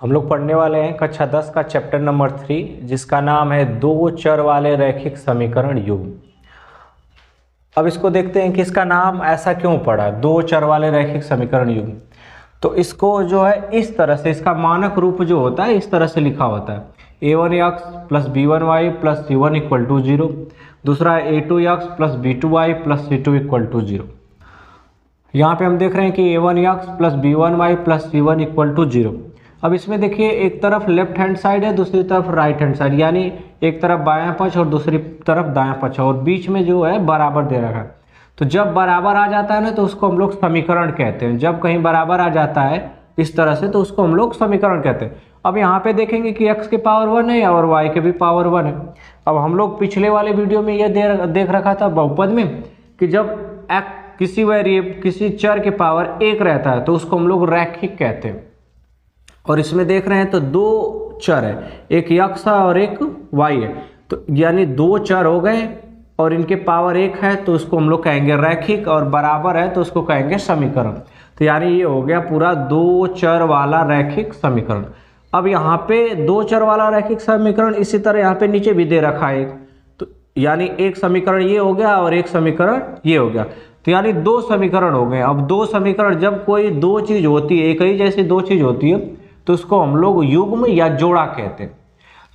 हम लोग पढ़ने वाले हैं कक्षा 10 का चैप्टर नंबर 3, जिसका नाम है दो चर वाले रैखिक समीकरण युग्म। अब इसको देखते हैं कि इसका नाम ऐसा क्यों पड़ा, दो चर वाले रैखिक समीकरण युग्म। तो इसको जो है इस तरह से, इसका मानक रूप जो होता है इस तरह से लिखा होता है a1x plus b1y plus c1 equal to 0। दूसरा है a2x plus b2y plus c2 equal to 0। यहाँ पे हम देख रहे हैं कि a1x plus b1y plus c1 equal to 0। अब इसमें देखिए, एक तरफ लेफ्ट हैंड साइड है, दूसरी तरफ राइट हैंड साइड, यानी एक तरफ बायां पक्ष और दूसरी तरफ दायां पक्ष, और बीच में जो है बराबर दे रखा है। तो जब बराबर आ जाता है ना, तो उसको हम लोग समीकरण कहते हैं। जब कहीं बराबर आ जाता है इस तरह से, तो उसको हम लोग समीकरण कहते हैं। अब यहाँ पे देखेंगे कि x के पावर 1 है और y के भी पावर 1 है। अब हम लोग पिछले वाले वीडियो में यह देख रखा था बहुपद में, कि जब किसी चर के पावर 1 रहता है तो उसको हम लोग रैखिक कहते हैं। और इसमें देख रहे हैं तो दो चर है, एक x और एक y है, तो यानी दो चर हो गए और इनके पावर 1 है, तो उसको हम लोग कहेंगे रैखिक, और बराबर है तो उसको कहेंगे समीकरण। तो यानी ये हो गया पूरा दो चर वाला रैखिक समीकरण। अब यहाँ पे दो चर वाला रैखिक समीकरण इसी तरह यहाँ पे नीचे भी दे रखा है, तो यानी एक समीकरण ये हो गया और एक समीकरण ये हो गया, तो यानी दो समीकरण हो गए। अब दो समीकरण, जब कोई दो चीज होती है, एक ही जैसी दो चीज होती है, तो उसको हम लोग युग्म या जोड़ा कहते हैं।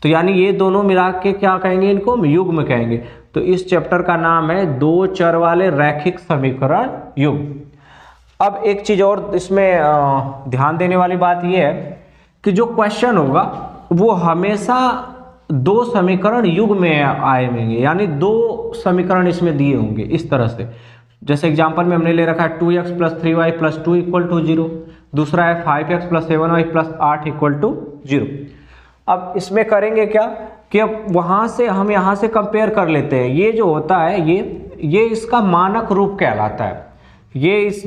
तो यानी ये दोनों मिला के क्या कहेंगे, इनको हम युग्म कहेंगे। तो इस चैप्टर का नाम है दो चर वाले रैखिक समीकरण युग्म। अब एक चीज और इसमें ध्यान देने वाली बात यह है कि जो क्वेश्चन होगा वो हमेशा दो समीकरण युग्म में आएंगे, यानी दो समीकरण इसमें दिए होंगे इस तरह से। जैसे एग्जांपल में हमने ले रखा है 2x plus 3y plus 2 equal to 0। दूसरा है 5x plus 7y plus 8 equal to 0। अब इसमें करेंगे क्या कि अब वहां से हम यहाँ से कंपेयर कर लेते हैं। ये जो होता है ये इसका मानक रूप कहलाता है, ये इस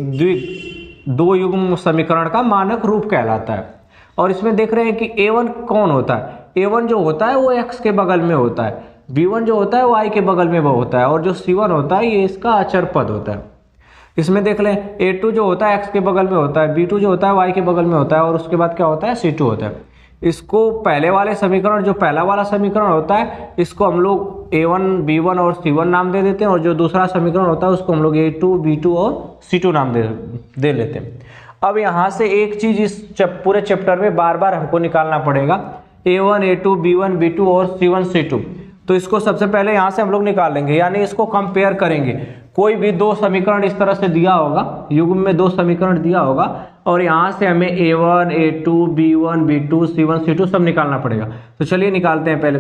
दो युग्म समीकरण का मानक रूप कहलाता है। और इसमें देख रहे हैं कि a1 कौन होता है, a1 जो होता है वो x के बगल में होता है, b1 जो होता है वो y के बगल में वो होता है, और जो c1 होता है ये इसका अचर पद होता है। इसमें देख लें a2 जो होता है x के बगल में होता है, b2 जो होता है y के बगल में होता है, और उसके बाद क्या होता है c2 होता है। इसको पहले वाले समीकरण, जो पहला वाला समीकरण होता है, इसको हम लोग a1 b1 और c1 नाम दे देते हैं, और जो दूसरा समीकरण होता है उसको हम लोग a2 b2 और c2 नाम दे लेते हैं। अब यहाँ से एक चीज इस पूरे चैप्टर में बार बार हमको निकालना पड़ेगा, a1 a2 b1 b2 और c1 c2। तो इसको सबसे पहले यहाँ से हम लोग निकाल लेंगे, यानी इसको कंपेयर करेंगे। कोई भी दो समीकरण इस तरह से दिया होगा, युग्म में दो समीकरण दिया होगा, और यहाँ से हमें a1 a2 b1 b2 c1 c2 सब निकालना पड़ेगा। तो चलिए निकालते हैं। पहले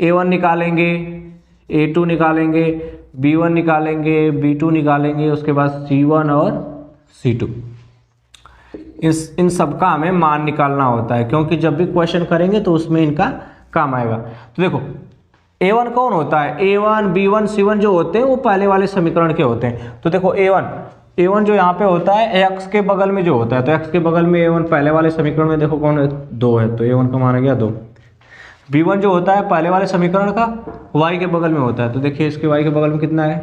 a1 निकालेंगे, a2 निकालेंगे, b1 निकालेंगे, b2 निकालेंगे, उसके बाद c1 और c2। इन सब का हमें मान निकालना होता है, क्योंकि जब भी क्वेश्चन करेंगे तो उसमें इनका काम आएगा। तो देखो a1 कौन होता है, a1 b1 c1 जो होते हैं वो पहले वाले समीकरण के होते हैं। तो देखो a1 जो यहाँ पे होता है x के बगल में जो होता है, तो x के बगल में a1 पहले वाले समीकरण में देखो कौन है, 2 है, तो a1 का मान आ गया 2। b1 जो होता है पहले वाले समीकरण का y के बगल में होता है, तो देखिए इसके y के बगल में कितना है,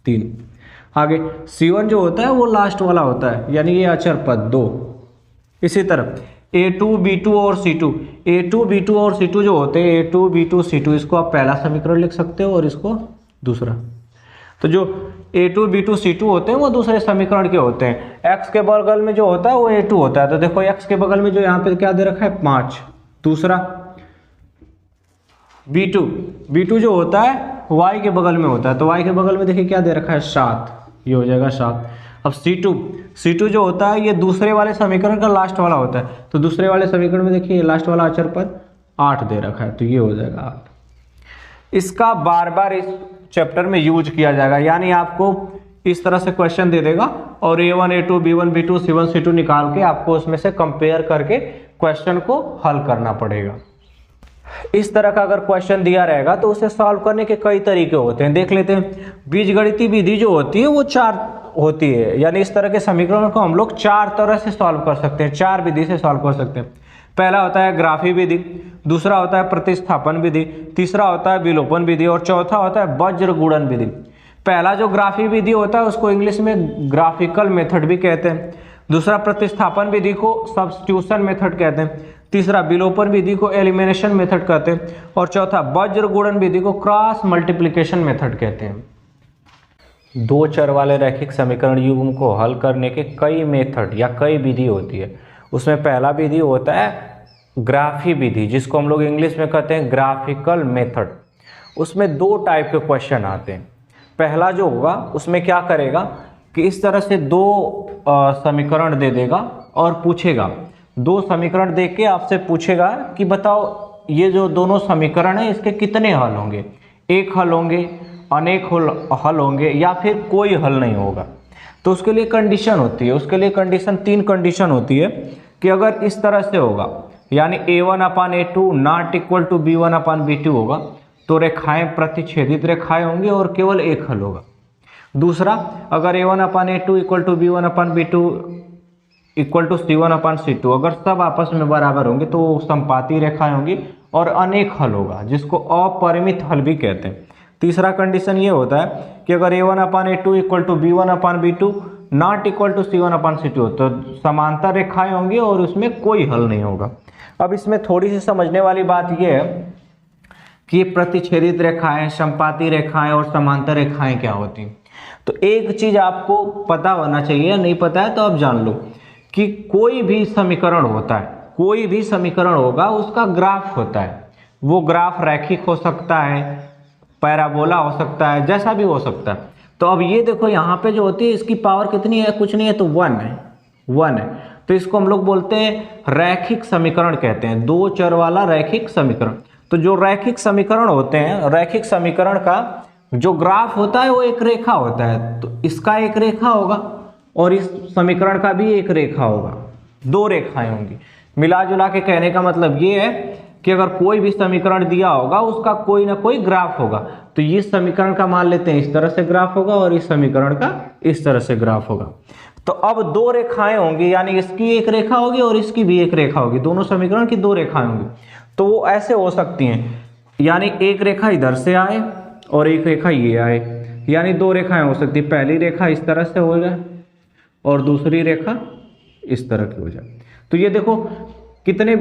3। आगे c1 जो होता है वो लास्ट वाला होता है, यानी ये अचर पद 2। इसी तरह a2 b2 और c2, a2 b2 और c2 जो होते हैं, a2 b2 c2, इसको आप पहला समीकरण लिख सकते हो और इसको दूसरा। तो जो a2 b2 c2 होते हैं वो दूसरे समीकरण के होते हैं। x के बगल में जो होता है वो a2 होता है, तो देखो x के बगल में जो यहाँ पे क्या दे रखा है, 5। दूसरा b2 जो होता है y के बगल में होता है, तो y के बगल में देखिए क्या दे रखा है, 7, ये हो जाएगा 7। अब c2 जो होता है ये दूसरे वाले समीकरण का लास्ट वाला होता है, तो दूसरे वाले समीकरण में देखिए लास्ट वाला अचर पद 8 दे रखा है, तो ये हो जाएगा 8। इसका बार बार इस चैप्टर में यूज किया जाएगा, यानी आपको इस तरह से क्वेश्चन दे देगा और a1 a2 b1 b2 c1 c2 निकाल के आपको उसमें से कंपेयर करके क्वेश्चन को हल करना पड़ेगा। इस तरह का अगर क्वेश्चन दिया रहेगा तो उसे सॉल्व करने के कई तरीके होते हैं, देख लेते हैं। बीजगणितीय विधि जो होती है वो 4 होती है, यानी इस तरह के समीकरणों को हम लोग 4 तरह से सॉल्व कर सकते हैं, 4 विधि से सॉल्व कर सकते हैं। पहला होता है ग्राफी विधि, दूसरा होता है प्रतिस्थापन विधि, तीसरा होता है विलोपन विधि, और चौथा होता है वज्र गुणन विधि। पहला जो ग्राफी विधि होता है उसको इंग्लिश में ग्राफिकल मेथड भी कहते हैं। दूसरा प्रतिस्थापन विधि को सब्स्टिट्यूशन मेथड कहते हैं। तीसरा विलोपन विधि को एलिमिनेशन मेथड कहते हैं, और चौथा वज्र गुणन विधि को क्रॉस मल्टीप्लिकेशन मेथड कहते हैं। दो चर वाले रैखिक समीकरण युग्म को हल करने के कई मेथड या कई विधि होती है। उसमें पहला विधि होता है ग्राफी विधि, जिसको हम लोग इंग्लिश में कहते हैं ग्राफिकल मेथड। उसमें दो टाइप के क्वेश्चन आते हैं। पहला जो होगा उसमें क्या करेगा कि इस तरह से दो समीकरण दे देगा और पूछेगा, दो समीकरण दे के आपसे पूछेगा कि बताओ ये जो दोनों समीकरण है इसके कितने हल होंगे, एक हल होंगे, अनेक हल होंगे, या फिर कोई हल नहीं होगा। तो उसके लिए कंडीशन होती है, उसके लिए कंडीशन, तीन कंडीशन होती है कि अगर इस तरह से होगा यानी a1/a2 not equal to b1/b2 होगा तो रेखाएं प्रतिच्छेदित रेखाएं होंगी और केवल एक हल होगा। दूसरा, अगर a1/a2 equal to b1/b2 equal to c1/c2, अगर सब आपस में बराबर होंगे तो वो समपाती रेखाएं होंगी और अनेक हल होगा, जिसको अपरिमित हल भी कहते हैं। तीसरा कंडीशन ये होता है कि अगर a1/a2 equal to b1/b2 not equal to c1/c2 तो समांतर रेखाएं होंगी और उसमें कोई हल नहीं होगा। अब इसमें थोड़ी सी समझने वाली बात यह है कि प्रतिच्छेदित रेखाएं, समपाती रेखाएं और समांतर रेखाएं क्या होती हैं। तो एक चीज आपको पता होना चाहिए, नहीं पता है तो आप जान लो कि कोई भी समीकरण होता है, कोई भी समीकरण होगा उसका ग्राफ होता है। वो ग्राफ रैखिक हो सकता है, पैराबोला हो सकता है, जैसा भी हो सकता है। तो अब ये देखो यहाँ पे जो होती है इसकी पावर कितनी है, कुछ नहीं है तो 1 है, 1 है। तो इसको हम लोग बोलते हैं रैखिक समीकरण कहते हैं, दो चर वाला रैखिक समीकरण। तो जो रैखिक समीकरण होते हैं, रैखिक समीकरण का जो ग्राफ होता है वो एक रेखा होता है। तो इसका एक रेखा होगा और इस समीकरण का भी एक रेखा होगा, दो रेखाएं होंगी। मिला जुला के कहने का मतलब ये है कि अगर कोई भी समीकरण दिया होगा उसका कोई ना कोई ग्राफ होगा। तो ये समीकरण का मान लेते हैं इस तरह से ग्राफ होगा और इस समीकरण का इस तरह से ग्राफ होगा। तो अब दो रेखाएं होंगी, यानी इसकी एक रेखा होगी और इसकी भी एक रेखा होगी, दोनों समीकरण की दो रेखाएं होंगी। तो वो ऐसे हो सकती हैं, यानी एक रेखा इधर से आए और एक रेखा ये आए, यानी दो रेखाएं हो सकती है। पहली रेखा इस तरह से हो जाए और दूसरी रेखा इस तरह की हो जाए। तो ये देखो कितने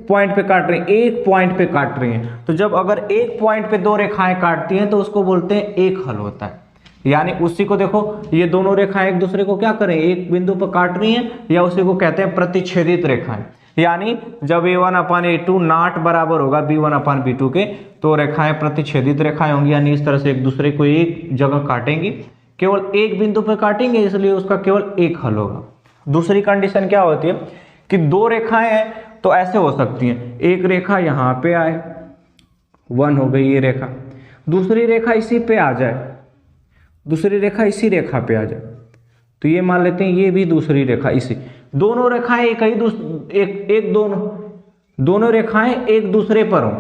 पॉइंट पे काट रहे हैं, एक पॉइंट पे काट रही हैं। तो जब अगर एक पॉइंट पे दो रेखाएं काटती हैं तो उसको बोलते हैं एक हल होता है। यानी उसी को देखो, ये दोनों रेखाएं एक दूसरे को क्या करें, एक बिंदु पर काट रही हैं, या उसी को कहते हैं प्रतिच्छेदित रेखाएं। यानी जब a1/a2 नॉट बराबर होगा b1/b2 के तो रेखाएं प्रतिच्छेदित रेखाएं होंगी, यानी इस तरह से एक दूसरे को एक जगह काटेंगी, केवल एक बिंदु पर काटेंगे, इसलिए उसका केवल एक हल होगा। दूसरी कंडीशन क्या होती है कि दो रेखाएं हैं तो ऐसे हो सकती हैं, एक रेखा यहाँ पे आए, 1 हो गई ये रेखा, दूसरी रेखा इसी पे आ जाए, दूसरी रेखा इसी रेखा पे आ जाए, तो ये मान लेते हैं ये भी दूसरी रेखा इसी, दोनों रेखाएं दोनों रेखाएं एक दूसरे पर हों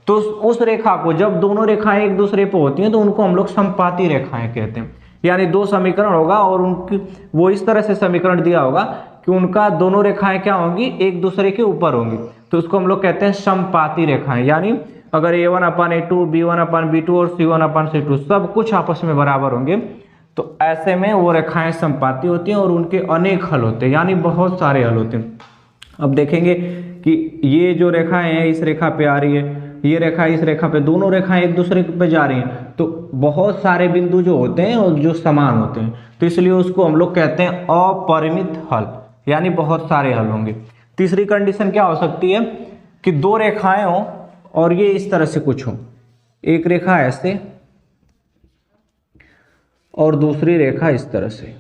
तो उस रेखा को, जब दोनों रेखाएं एक दूसरे पर होती हैं तो उनको हम लोग समपाती रेखाएं कहते हैं। यानी दो समीकरण होगा और उनकी वो इस तरह से समीकरण दिया होगा कि उनका दोनों रेखाएं क्या होंगी, एक दूसरे के ऊपर होंगी, तो उसको हम लोग कहते हैं समपाती रेखाएं। यानी अगर a1/a2, b1/b2 और c1/c2 सब कुछ आपस में बराबर होंगे तो ऐसे में वो रेखाएं समपाती होती हैं और उनके अनेक हल होते हैं, यानी बहुत सारे हल होते हैं। अब देखेंगे कि ये जो रेखाएं हैं इस रेखा पे आ रही है, ये रेखा इस रेखा पे, दोनों रेखाएं एक दूसरे पे जा रही हैं, तो बहुत सारे बिंदु जो होते हैं और जो समान होते हैं, तो इसलिए उसको हम लोग कहते हैं अपरिमित हल, यानी बहुत सारे हल होंगे। तीसरी कंडीशन क्या हो सकती है कि दो रेखाएं हों और ये इस तरह से कुछ हो, एक रेखा ऐसे और दूसरी रेखा इस तरह से,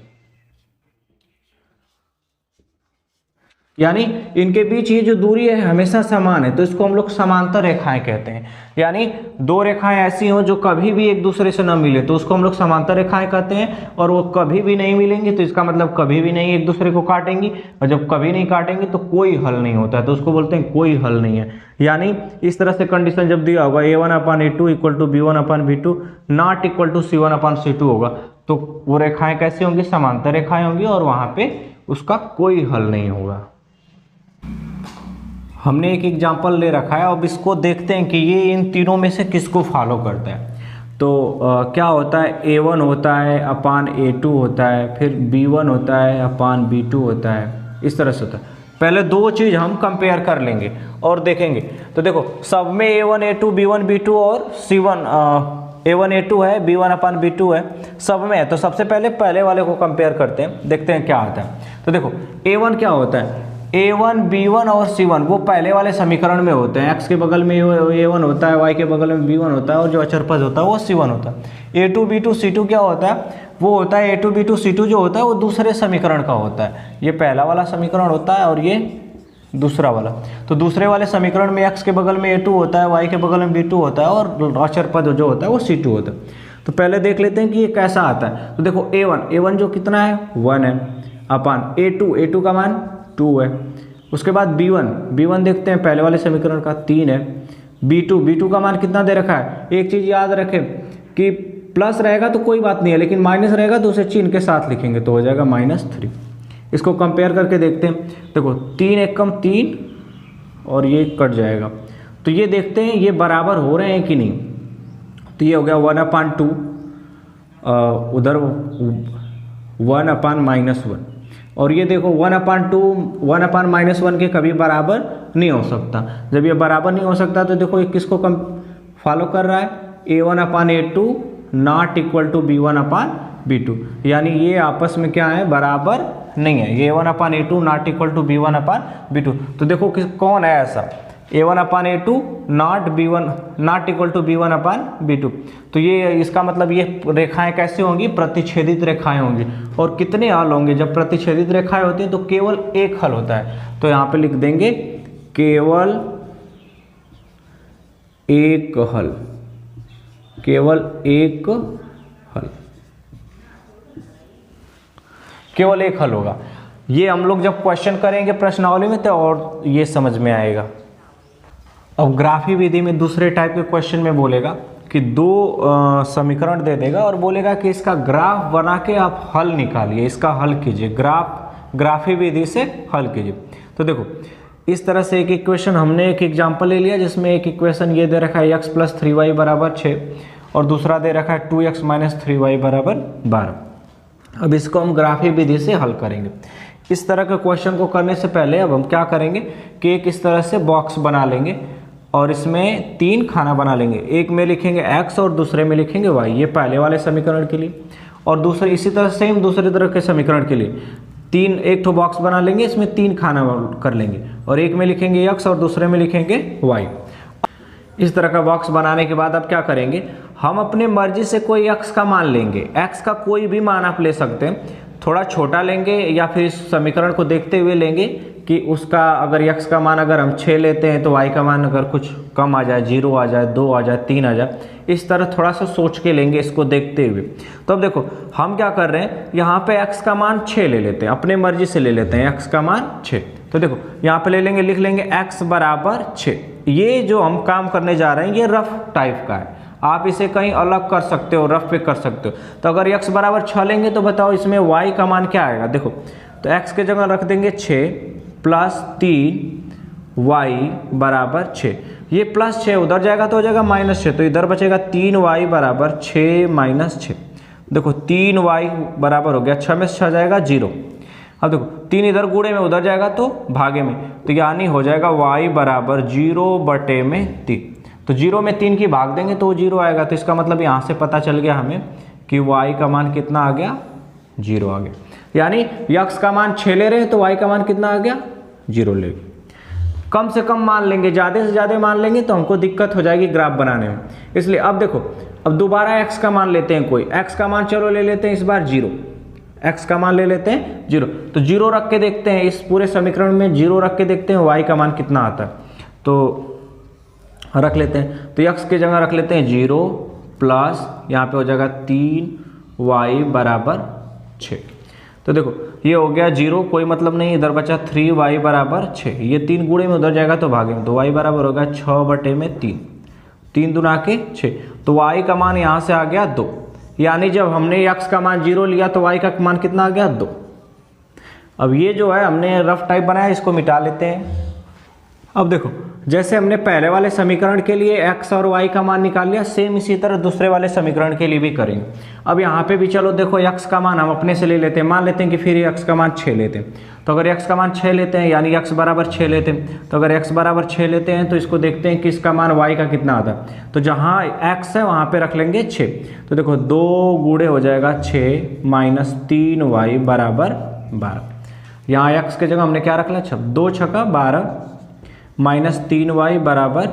यानी इनके बीच ये जो दूरी है हमेशा समान है, तो इसको हम लोग समांतर रेखाएं कहते हैं। यानी दो रेखाएं ऐसी हों जो कभी भी एक दूसरे से न मिले तो उसको हम लोग समांतर रेखाएं कहते हैं, और वो कभी भी नहीं मिलेंगी तो इसका मतलब कभी भी नहीं एक दूसरे को काटेंगी, और जब कभी नहीं काटेंगी तो कोई हल नहीं होता है, तो उसको बोलते हैं कोई हल नहीं है। यानी इस तरह से कंडीशन जब दिया होगा a1/a2 equal to b1/b2 not equal to c1/c2 होगा तो वो रेखाएं कैसी होंगी, समांतर रेखाएं होंगी और वहां पे उसका कोई हल नहीं होगा। हमने एक एग्जाम्पल ले रखा है, अब इसको देखते हैं कि ये इन तीनों में से किसको फॉलो करता है। तो क्या होता है, a1 होता है अपान a2 होता है, फिर b1 होता है अपान b2 होता है, इस तरह से होता है। पहले दो चीज़ हम कंपेयर कर लेंगे और देखेंगे। तो देखो सब में A1 A2 B1 B2 और C1 A1 A2 है, B1 अपान B2 है, सब में है। तो सबसे पहले वाले को कंपेयर करते हैं, देखते हैं क्या आता है। तो देखो A1 क्या होता है, A1 B1 और C1 वो पहले वाले समीकरण में होते हैं। x के बगल में A1 होता है, y के बगल में B1 होता है और जो अचर पद होता है वो C1 होता है। A2 B2 C2 क्या होता है, वो होता है A2 B2 C2 जो होता है वो दूसरे समीकरण का होता है। ये पहला वाला समीकरण होता है और ये दूसरा वाला। तो दूसरे वाले समीकरण में x के बगल में A2 होता है, y के बगल में B2 होता है और अचर पद जो होता है वो C2 होता है। तो पहले देख लेते हैं कि ये कैसा आता है। तो देखो A1 जो कितना है 1 है, अपान A2 का मान 2 है। उसके बाद B1 देखते हैं पहले वाले समीकरण का 3 है। B2 का मान कितना दे रखा है। एक चीज़ याद रखें कि प्लस रहेगा तो कोई बात नहीं है, लेकिन माइनस रहेगा तो उसे चिन्ह के साथ लिखेंगे तो हो जाएगा -3। इसको कंपेयर करके देखते हैं। देखो 3 एकम 3 और ये कट जाएगा। तो ये देखते हैं ये बराबर हो रहे हैं कि नहीं। तो ये हो गया 1/2, उधर 1/-1 और ये देखो 1/2 1/-1 के कभी बराबर नहीं हो सकता। जब ये बराबर नहीं हो सकता तो देखो ये किसको कम फॉलो कर रहा है, A1/A2 not equal to B1/B2, यानी ये आपस में क्या है, बराबर नहीं है। A1/A2 not equal to B1/B2। तो देखो कौन है ऐसा, A1/A2 not equal to B1/B2। तो ये इसका मतलब ये रेखाएं कैसे होंगी, प्रतिच्छेदित रेखाएं होंगी। और कितने हल होंगे, जब प्रतिच्छेदित रेखाएं होती हैं तो केवल एक हल होता है। तो यहाँ पे लिख देंगे केवल एक हल, केवल एक हल, केवल एक हल होगा। ये हम लोग जब क्वेश्चन करेंगे प्रश्नावली में तो और ये समझ में आएगा। अब ग्राफी विधि में दूसरे टाइप के क्वेश्चन में बोलेगा कि दो समीकरण दे देगा और बोलेगा कि इसका ग्राफ बना के आप हल निकालिए, इसका हल कीजिए, ग्राफी विधि से हल कीजिए। तो देखो इस तरह से एक इक्वेशन हमने एक एग्जांपल ले लिया जिसमें एक इक्वेशन ये दे रखा है x + 3y = 6 और दूसरा दे रखा है 2x - 3y = 12। अब इसको हम ग्राफी विधि से हल करेंगे। इस तरह के क्वेश्चन को करने से पहले अब हम क्या करेंगे कि एक इस तरह से बॉक्स बना लेंगे और इसमें 3 खाना बना लेंगे। एक में लिखेंगे x और दूसरे में लिखेंगे y, ये पहले वाले समीकरण के लिए। और दूसरे इसी तरह से हम दूसरे तरह के समीकरण के लिए एक ठो बॉक्स बना लेंगे, इसमें 3 खाना कर लेंगे और एक में लिखेंगे x और दूसरे में लिखेंगे y। इस तरह का बॉक्स बनाने के बाद अब क्या करेंगे, हम अपने मर्जी से कोई x का मान लेंगे। x का कोई भी मान आप ले सकते हैं, थोड़ा छोटा लेंगे या फिर इस समीकरण को देखते हुए लेंगे कि उसका अगर x का मान अगर हम 6 लेते हैं तो y का मान अगर कुछ कम आ जाए, 0 आ जाए, 2 आ जाए, 3 आ जाए, इस तरह थोड़ा सा सोच के लेंगे इसको देखते हुए। तो अब देखो हम क्या कर रहे हैं, यहाँ पे x का मान 6 ले लेते हैं, अपने मर्जी से ले लेते हैं x का मान 6। तो देखो यहाँ पे ले लेंगे, लिख लेंगे x = 6। ये जो हम काम करने जा रहे हैं ये रफ टाइप का है, आप इसे कहीं अलग कर सकते हो, रफ पे कर सकते हो। तो अगर x = 6 लेंगे तो बताओ इसमें y का मान क्या आएगा। देखो तो x के जगह रख देंगे 6 + 3 y = 6। ये +6 उधर जाएगा तो हो जाएगा -6, तो इधर बचेगा 3y = 6 - 6। देखो 3y बराबर हो गया 6 में 6 जाएगा 0। अब देखो 3 इधर गुणे में उधर जाएगा तो भागे में, तो यानी हो जाएगा y = 0/3। तो 0 में 3 की भाग देंगे तो 0 आएगा। तो इसका मतलब यहाँ से पता चल गया हमें कि y का मान कितना आ गया, 0 आ गया। यानी x का मान 6 ले रहे हैं तो y का मान कितना आ गया, 0 ले। कम से कम मान लेंगे, ज़्यादा से ज़्यादा मान लेंगे तो हमको दिक्कत हो जाएगी ग्राफ बनाने में। इसलिए अब देखो अब दोबारा x का मान लेते हैं, कोई x का मान चलो ले लेते हैं इस बार 0, x का मान ले लेते हैं 0। तो 0 रख के देखते हैं, इस पूरे समीकरण में 0 रख के देखते हैं y का मान कितना आता है। तो रख लेते हैं, तो x के जगह रख लेते हैं 0 प्लस यहाँ पे हो जाएगा 3y = 6। तो देखो ये हो गया 0, कोई मतलब नहीं, इधर बचा 3y = 6। ये 3 गुणे में उधर जाएगा तो भागे में, तो y बराबर होगा 6/3, 3 दूना के 6। तो y का मान यहाँ से आ गया 2। यानी जब हमने x का मान 0 लिया तो y का मान कितना आ गया, 2। अब ये जो है हमने रफ टाइप बनाया, इसको मिटा लेते हैं। अब देखो जैसे हमने पहले वाले समीकरण के लिए x और y का मान निकाल लिया, सेम इसी तरह दूसरे वाले समीकरण के लिए भी करेंगे। अब यहाँ पे भी चलो देखो x का मान हम अपने से ले लेते हैं, मान लेते हैं कि फिर x का मान 6 लेते हैं। तो अगर x का मान 6 लेते हैं यानी x बराबर 6 लेते हैं, तो अगर x बराबर 6 लेते हैं तो इसको देखते हैं कि इसका मान y का कितना आता है। तो जहाँ x है वहाँ पे रख लेंगे 6। तो देखो 2 गुणे हो जाएगा 6 माइनस 3y बराबर 12। यहाँ x की जगह हमने क्या रख लिया, 2 छक्का 12 माइनस 3y बराबर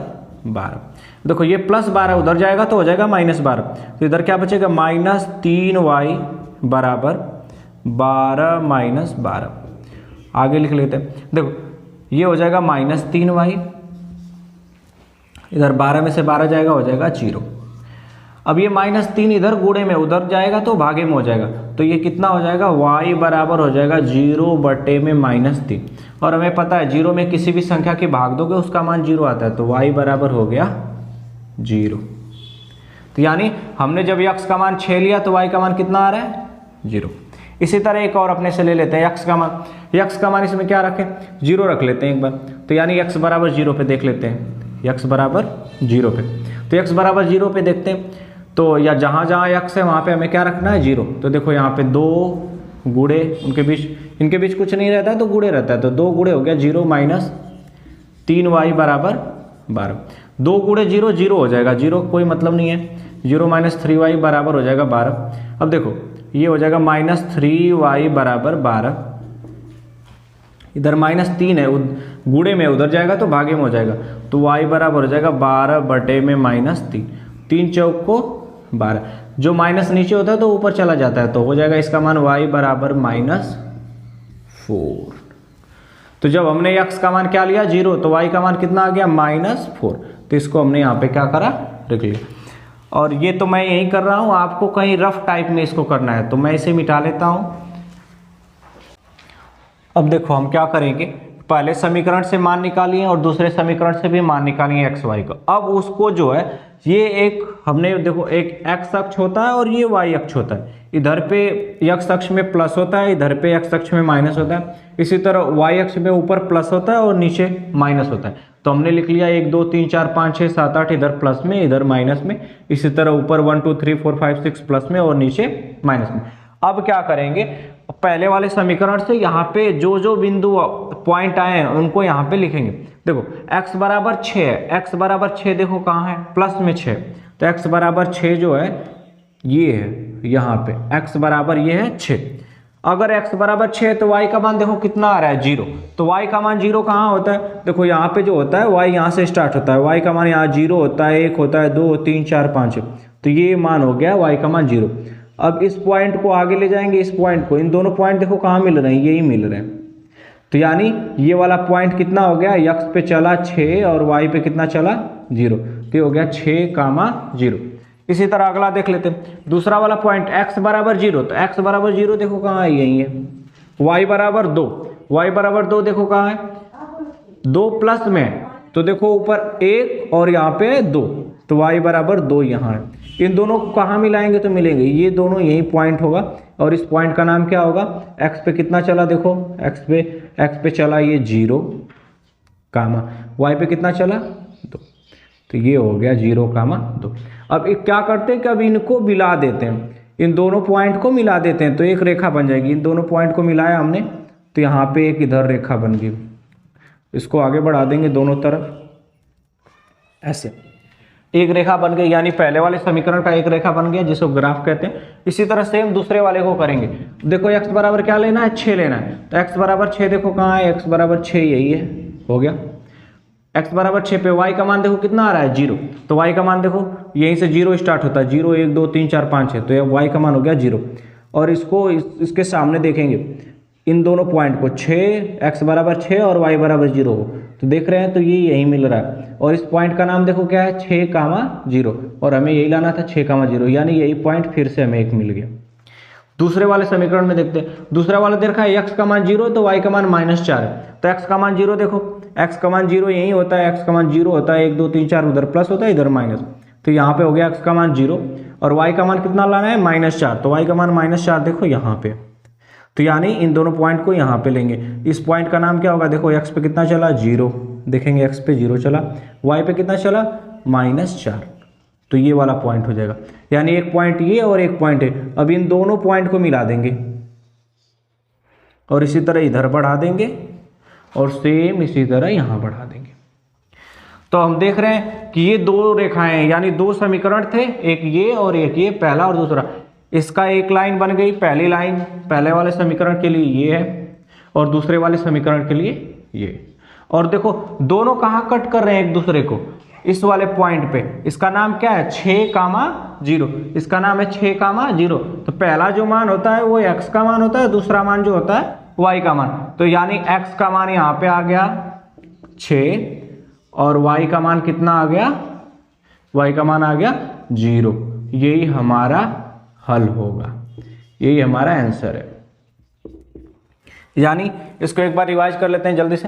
12। देखो ये प्लस 12 उधर जाएगा तो हो जाएगा माइनस 12, तो इधर क्या बचेगा माइनस 3y बराबर 12 माइनस 12। आगे लिख लेते हैं, देखो ये हो जाएगा माइनस 3y, इधर 12 में से 12 जाएगा, हो जाएगा 0। अब ये माइनस 3 इधर गुणे में उधर जाएगा तो भागे में हो जाएगा, तो ये कितना हो जाएगा y बराबर हो जाएगा 0 बटे में माइनस 3। और हमें पता है 0 में किसी भी संख्या के भाग दोगे उसका मान 0 आता है, तो y बराबर हो गया 0। तो यानी हमने जब x का मान 6 लिया तो y का मान कितना आ रहा है 0। इसी तरह एक और अपने से ले लेते हैं x का मान इसमें क्या रखें 0 रख लेते हैं एक बार। तो यानी x बराबर 0 पे देख लेते हैं, x बराबर 0 पे। तो x बराबर 0 पे देखते हैं, तो या जहाँ जहाँ x है वहाँ पे हमें क्या रखना है 0। तो देखो यहाँ पे 2 गुणे, इनके बीच कुछ नहीं रहता है तो गुणे रहता है, तो 2 गुणे हो गया 0 माइनस 3y बराबर 12। 2 गुणे 0 0 हो जाएगा, 0 कोई मतलब नहीं है, 0 माइनस 3y बराबर हो जाएगा 12। अब देखो ये हो जाएगा माइनस 3y बराबर 12, इधर माइनस 3 है, गुणे में उधर जाएगा तो भागे में हो जाएगा, तो y बराबर हो जाएगा 12 बटे में माइनस 3। 3 चौक को 12, जो माइनस नीचे होता है तो ऊपर चला जाता है, तो हो जाएगा इसका मान y बराबर माइनस 4। तो जब हमने x का मान क्या लिया 0, तो y का मान कितना आ गया माइनस 4। तो इसको हमने यहाँ पे क्या करा रख लिया। और ये तो मैं यही कर रहा हूँ, आपको कहीं रफ टाइप में इसको करना है तो मैं इसे मिटा लेता हूँ। अब देखो हम क्या करेंगे, पहले समीकरण से मान निकालिए और दूसरे समीकरण से भी मान निकालिए एक्स वाई का। अब उसको जो है ये एक हमने देखो एक एक्स अक्ष होता है और ये वाई अक्ष होता है, इधर पे एक्स अक्ष में प्लस होता है, इधर पे एक्स अक्ष में माइनस होता है। इसी तरह वाई अक्ष में ऊपर प्लस होता है और नीचे माइनस होता है। तो हमने लिख लिया 1 2 3 4 5 6 7 8, इधर प्लस में इधर माइनस में। इसी तरह ऊपर 1 2 3 4 5 6 प्लस में और नीचे माइनस में। अब क्या करेंगे, पहले वाले समीकरण से यहाँ पे जो जो बिंदु पॉइंट आए हैं उनको यहाँ पे लिखेंगे। देखो x बराबर 6 है, x बराबर 6 देखो कहाँ है प्लस में 6, तो x बराबर 6 जो है ये है यहाँ पे, x बराबर ये है 6। अगर x बराबर 6 तो y का मान देखो कितना आ रहा है 0, तो y का मान 0 कहाँ होता है, देखो यहाँ पे जो होता है y यहाँ से स्टार्ट होता है, y का मान यहाँ 0 होता है, 1 होता है, 2 3 4 5, तो ये मान हो गया y का मान 0। अब इस पॉइंट को आगे ले जाएंगे, इस पॉइंट को, इन दोनों पॉइंट देखो कहाँ मिल रहे हैं, यही मिल रहे हैं। तो यानी ये वाला पॉइंट कितना हो गया, x पे चला 6 और y पे कितना चला 0, तो ये हो गया 6, 0। इसी तरह अगला देख लेते हैं, दूसरा वाला पॉइंट x बराबर 0, तो x बराबर 0 देखो कहाँ है, यही है। y बराबर 2, y बराबर 2 देखो कहाँ है 2 प्लस में, तो देखो ऊपर 1 और यहाँ पे 2, तो y बराबर 2 यहाँ है। इन दोनों को कहाँ मिलाएंगे तो मिलेंगे, ये दोनों यही पॉइंट होगा और इस पॉइंट का नाम क्या होगा, x पे कितना चला, देखो x पे चला ये 0, y पे कितना चला 2, तो ये हो गया 0, 2। अब क्या करते हैं कि अब इनको मिला देते हैं, इन दोनों पॉइंट को मिला देते हैं तो एक रेखा बन जाएगी। इन दोनों पॉइंट को मिलाया हमने तो यहाँ पे एक इधर रेखा बन गई, इसको आगे बढ़ा देंगे दोनों तरफ, ऐसे एक रेखा बन गई, यानी पहले वाले समीकरण का एक रेखा बन गया जिसको ग्राफ कहते हैं। इसी तरह सेम दूसरे वाले को करेंगे। देखो x बराबर क्या लेना है 6 लेना है, तो x बराबर 6 देखो कहाँ है, x बराबर 6 यही है, हो गया। x बराबर 6 पे y का मान देखो कितना आ रहा है 0, तो y का मान देखो यहीं से 0 स्टार्ट होता है, 0 1 2 3 4 5 है, तो ये y का मान हो गया 0। और इसको इसके सामने देखेंगे इन दोनों पॉइंट को, 6 x बराबर 6 और y बराबर 0 हो, तो देख रहे हैं तो ये यही मिल रहा है। और इस पॉइंट का नाम देखो क्या है 6, 0, और हमें यही लाना था 6, 0, यानी यही पॉइंट फिर से हमें एक मिल गया। दूसरे वाले समीकरण में देखते हैं, दूसरा वाला देखा है x का मान 0 तो y का मान -4 है, तो x का मान 0 देखो, x का मान 0 यही होता है, x का मान 0 होता है, 1 2 3 4 उधर प्लस होता है, इधर माइनस, तो यहाँ पे हो गया x का मान 0 और y का मान कितना लाना है -4, तो y का मान -4 देखो यहाँ पे, तो यानी इन दोनों पॉइंट को यहाँ पे लेंगे। इस पॉइंट का नाम क्या होगा, देखो x पे कितना चला 0, देखेंगे x पे 0 चला, y पे कितना चला -4, तो ये वाला पॉइंट हो जाएगा। यानी एक पॉइंट ये और एक पॉइंट है। अब इन दोनों पॉइंट को मिला देंगे और इसी तरह इधर बढ़ा देंगे और सेम इसी तरह यहाँ बढ़ा देंगे। तो हम देख रहे हैं कि ये दो रेखाएं हैं, यानी दो समीकरण थे, एक ये और एक ये, पहला और दूसरा। इसका एक लाइन बन गई, पहली लाइन पहले वाले समीकरण के लिए ये है और दूसरे वाले समीकरण के लिए ये। और देखो दोनों कहाँ कट कर रहे हैं एक दूसरे को, इस वाले पॉइंट पे। इसका नाम क्या है 6,0, इसका नाम है 6,0। तो पहला जो मान होता है वो x का मान होता है, दूसरा मान जो होता है y का मान। तो यानी x का मान यहाँ पे आ गया 6 और y का मान कितना आ गया, y का मान आ गया 0। यही हमारा हल होगा, यही हमारा आंसर है। यानी इसको एक बार रिवाइज कर लेते हैं जल्दी से।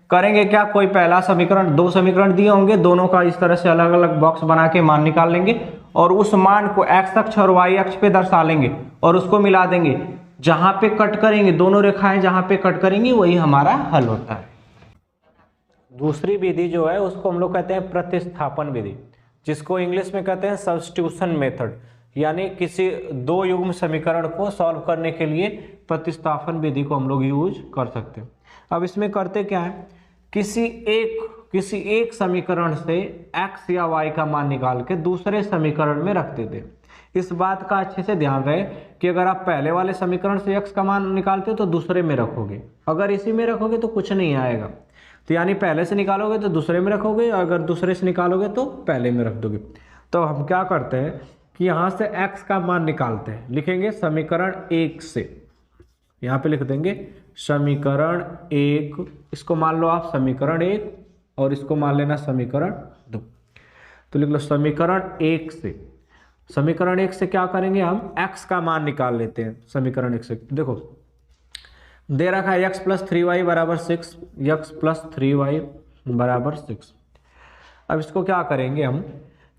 करेंगे क्या, कोई पहला समीकरण, दो समीकरण दिए होंगे, दोनों का इस तरह से अलग अलग बॉक्स बना के मान निकाल लेंगे और उस मान को x अक्ष और y अक्ष पे दर्शा लेंगे और उसको मिला देंगे। जहां पे कट करेंगे, दोनों रेखाएं जहां पे कट करेंगी वही हमारा हल होता है। दूसरी विधि जो है उसको हम लोग कहते हैं प्रतिस्थापन विधि, जिसको इंग्लिश में कहते हैं सब्स्टिट्यूशन मेथड। यानी किसी दो युग्म समीकरण को सॉल्व करने के लिए प्रतिस्थापन विधि को हम लोग यूज कर सकते हैं। अब इसमें करते क्या है, किसी एक समीकरण से x या y का मान निकाल के दूसरे समीकरण में रख देते हैं। इस बात का अच्छे से ध्यान रहे कि अगर आप पहले वाले समीकरण से x का मान निकालते हो तो दूसरे में रखोगे, अगर इसी में रखोगे तो कुछ नहीं आएगा। तो यानी पहले से निकालोगे तो दूसरे में रखोगे, अगर दूसरे से निकालोगे तो पहले में रख दोगे। तो हम क्या करते हैं कि यहाँ से x का मान निकालते हैं। लिखेंगे समीकरण 1 से, यहाँ पे लिख देंगे समीकरण 1, इसको मान लो आप समीकरण 1 और इसको मान लेना समीकरण 2। तो लिख लो समीकरण 1 से, समीकरण 1 से क्या करेंगे, हम x का मान निकाल लेते हैं। समीकरण 1 से देखो दे रखा है x + 3y = 6, x + 3y = 6। अब इसको क्या करेंगे हम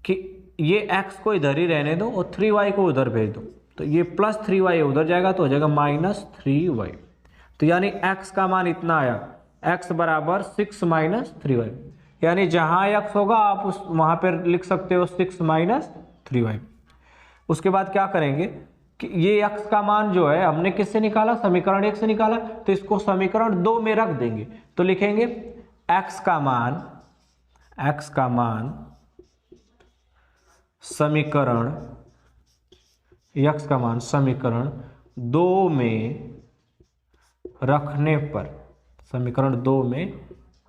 कि ये x को इधर ही रहने दो और 3y को उधर भेज दो। तो ये +3y उधर जाएगा तो हो जाएगा -3y। तो यानी x का मान इतना आया, x = 6 - 3y। यानी जहां x होगा आप उस वहां पर लिख सकते हो 6 - 3y। उसके बाद क्या करेंगे कि ये x का मान जो है हमने किससे निकाला, समीकरण 1 से निकाला, तो इसको समीकरण 2 में रख देंगे। तो लिखेंगे x का मान समीकरण समीकरण 2 में रखने पर, समीकरण 2 में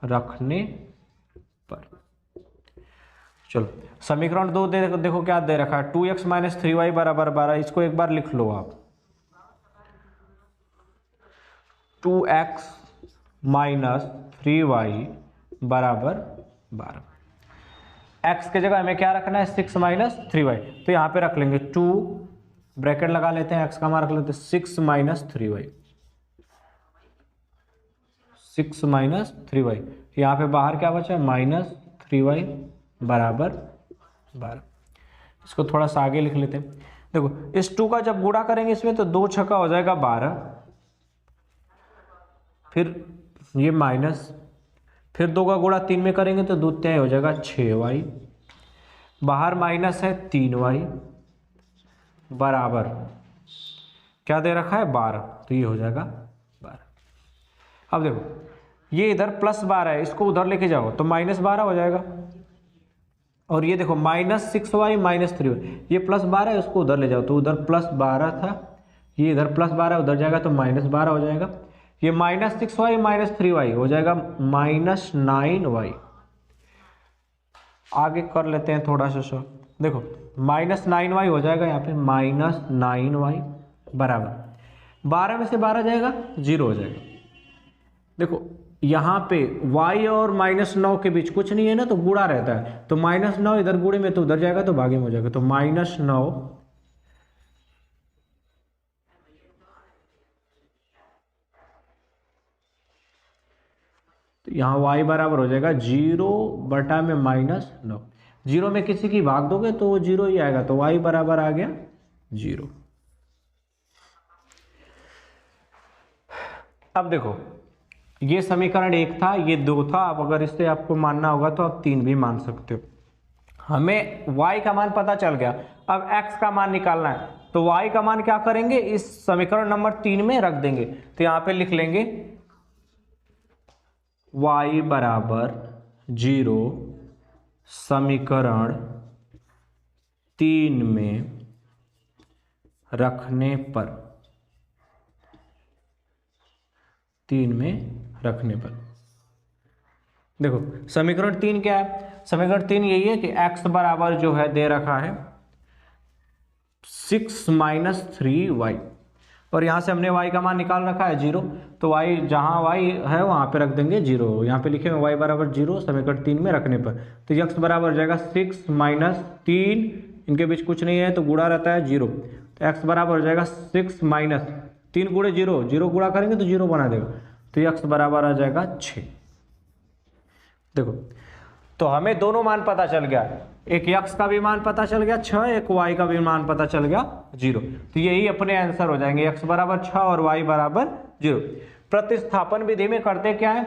रखने पर। चलो समीकरण 2 देखो क्या दे रखा है, 2x - 3y = 12। इसको एक बार लिख लो आप, 2x - 3y = 12। x के जगह हमें क्या रखना है 6 - 3y, तो यहाँ पे रख लेंगे 2 ब्रैकेट लगा लेते हैं, x का मान रख लेते हैं 6 - 3y, 6 - 3y। यहाँ पे बाहर क्या बचा -3y = 12। इसको थोड़ा सा आगे लिख लेते हैं। देखो इस 2 का जब गुणा करेंगे इसमें तो 2 छक्का हो जाएगा 12, फिर ये माइनस, फिर 2 का गुणा 3 में करेंगे तो 2 तिहाई हो जाएगा 6y, बाहर माइनस है 3y बराबर क्या दे रखा है 12, तो ये हो जाएगा 12। अब देखो ये इधर +12 है, इसको उधर लेके जाओ तो -12 हो जाएगा। और ये देखो -6y - 3y, ये +12 है, उसको उधर ले जाओ तो उधर +12 था, ये इधर +12 उधर जाएगा तो -12 हो जाएगा। ये -6y - 3y हो जाएगा -9y। आगे कर लेते हैं थोड़ा सा, देखो -9y हो जाएगा, यहाँ पे -9y बराबर 12 में से 12 जाएगा 0 हो जाएगा। देखो यहाँ पे y और -9 के बीच कुछ नहीं है ना, तो गुणा रहता है, तो -9 इधर गुणे में तो उधर जाएगा तो भागे में हो जाएगा, तो -9 तो यहाँ y बराबर हो जाएगा 0 में -9। 0 में किसी की भाग दोगे तो 0 ही आएगा, तो y बराबर आ गया 0। अब देखो ये समीकरण 1 था, ये 2 था। अब अगर इससे आपको मानना होगा तो आप 3 भी मान सकते हो। हमें y का मान पता चल गया, अब x का मान निकालना है। तो y का मान क्या करेंगे, इस समीकरण नंबर 3 में रख देंगे। तो यहां पे लिख लेंगे y बराबर 0 समीकरण 3 में रखने पर, 3 में रखने पर देखो समीकरण 3 क्या है, समीकरण 3 यही है कि x बराबर जो है दे रखा है 6 माइनस 3y, और यहां से हमने y का मान निकाल रखा है 0। तो y जहां y है वहां पे रख देंगे 0। यहां पे लिखे y बराबर 0 समीकरण 3 में रखने पर, तो x बराबर हो जाएगा 6 माइनस 3, इनके बीच कुछ नहीं है तो गुणा रहता है 0। तो x बराबर हो जाएगा 6 माइनस 3 गुणे 0, 0 गुणा करेंगे तो 0 बना देगा, तो x बराबर आ जाएगा 6। देखो तो हमें दोनों मान पता चल गया, एक x का भी मान पता चल गया 6, एक y का भी मान पता चल गया 0। तो यही अपने आंसर हो जाएंगे, x बराबर 6 और y बराबर 0। प्रतिस्थापन विधि में करते क्या है,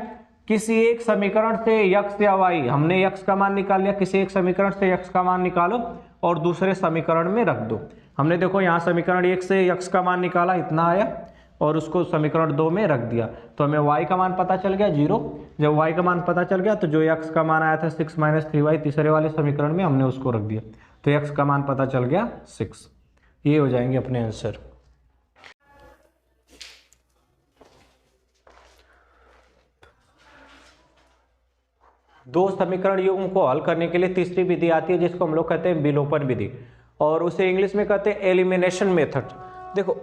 किसी एक समीकरण से x या y, हमने x का मान निकाल लिया, किसी एक समीकरण से x का मान निकालो और दूसरे समीकरण में रख दो। हमने देखो यहाँ समीकरण 1 से x का मान निकाला, इतना आया, और उसको समीकरण 2 में रख दिया, तो हमें y का मान पता चल गया 0। जब y का मान पता चल गया तो जो x का मान आया था 6 माइनस 3y तीसरे वाले समीकरण में हमने उसको रख दिया, तो x का मान पता चल गया 6। ये हो जाएंगे अपने आंसर। दो समीकरण युग्म को हल करने के लिए तीसरी विधि आती है जिसको हम लोग कहते हैं विलोपन विधि, और उसे इंग्लिश में कहते हैं एलिमिनेशन मेथड। देखो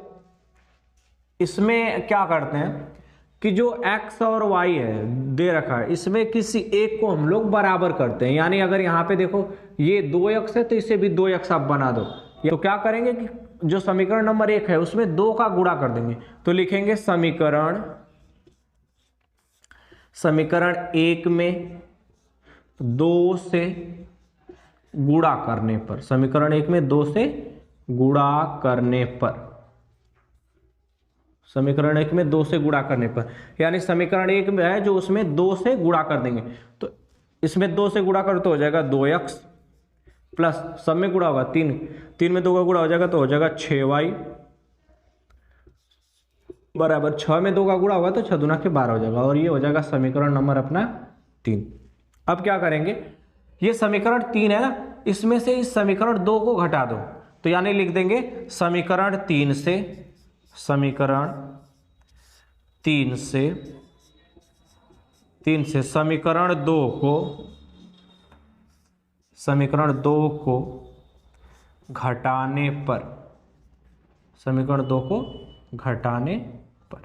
इसमें क्या करते हैं कि जो x और y है दे रखा है, इसमें किसी एक को हम लोग बराबर करते हैं। यानी अगर यहाँ पे देखो ये 2x है तो इसे भी 2x आप बना दो। तो क्या करेंगे कि जो समीकरण नंबर 1 है उसमें 2 का गुणा कर देंगे, तो लिखेंगे समीकरण 1 में 2 से गुणा करने पर, समीकरण 1 में 2 से गुणा करने पर, समीकरण 1 में 2 से गुणा करने पर, यानी समीकरण 1 में है जो उसमें 2 से गुणा कर देंगे। तो इसमें 2 से गुणा कर तो हो जाएगा 2x प्लस सब में गुणा होगा 3, 3 में 2 का गुणा हो जाएगा तो हो जाएगा 6y बराबर 6 में 2 का गुणा होगा तो 6 दूना के 12 हो जाएगा, और ये हो जाएगा समीकरण नंबर अपना 3। अब क्या करेंगे, ये समीकरण 3 है ना, इसमें से इस समीकरण 2 को घटा दो, तो यानी लिख देंगे समीकरण 3 से समीकरण 2 को घटाने पर, समीकरण 2 को घटाने पर।